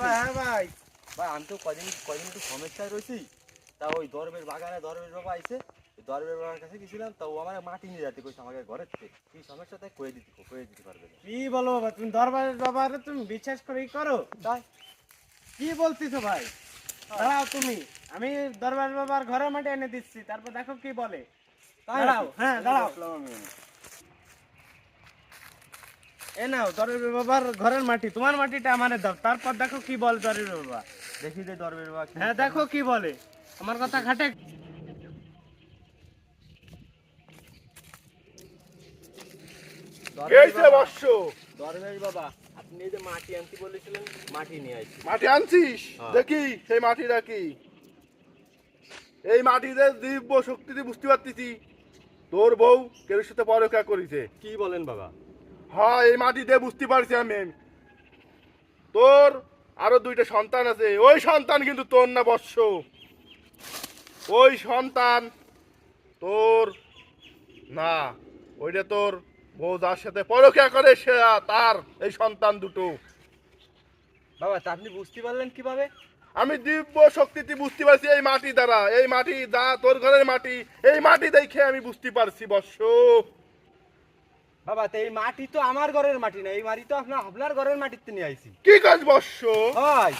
হ্যাঁ ভাই, আমি তো কদিন একটু সমস্যায় রয়েছি। তা ওই দরবের বাগানে দরবের বাবা আইছে, দরবের বাবার কাছে গেছিলাম। তা ও আমার মাটি নিয়ে যেতে কইছে আমাকে ঘরের থেকে। কি সমস্যা তাই কয়ে দিতে পারবে না। কি বলো বাবা, তুমি দরবারের বাবারে তুমি বিশ্বাস করেই করো? তাই কি বলতেছো ভাই? দাঁড়াও তুমি, আমি দরবারের বাবার ঘরের মাটি এনে দিচ্ছি, তারপর দেখো কি বলে। দাঁড়াও, হ্যাঁ দাঁড়াও। এ নাও দরবের বাবার ঘরের মাটি, তোমার মাটিটা আমারে দাও, তারপর দেখো কি বল দরবের বাবা। দেখি যে দরবের বাবা। হ্যাঁ দেখো কি বলে, আমার কথা খাটে। দরবেশ বাবা, আপনি এই যে মাটি আনতে বলেছিলেন, মাটি নিয়ে আইছি। মাটি আনছিস? দেখি সেই মাটিটা কি। এই মাটিতে দিব্য শক্তিতে বুঝতে পারতেছি তোর বউ কেউ সাথে পরকা করেছে। কি বলেন বাবা? হ্যাঁ, এই মাটিতে বুঝতে পারছি আমি। তোর আরো দুইটা সন্তান আছে, ওই সন্তান কিন্তু তোর না বৎস। ওই সন্তান তোর না, ওইটা তোর বউ যার সাথে পরকা করে সে তার এই সন্তান দুটো। বাবা তা আপনি বুঝতে পারলেন কিভাবে? আমি দিব্য শক্তিতে বুঝতে পারছি এই মাটি দ্বারা। এই মাটি যা তোর ঘরের মাটি, এই মাটি দেখে আমি বুঝতে পারছি বৎস। বাবা তো এই মাটি তো আমার ঘরের মাটি না, এই মাটি তো আপনার ঘরের মাটিতে নিয়ে আইছি। কি কাজ বৎস? হয়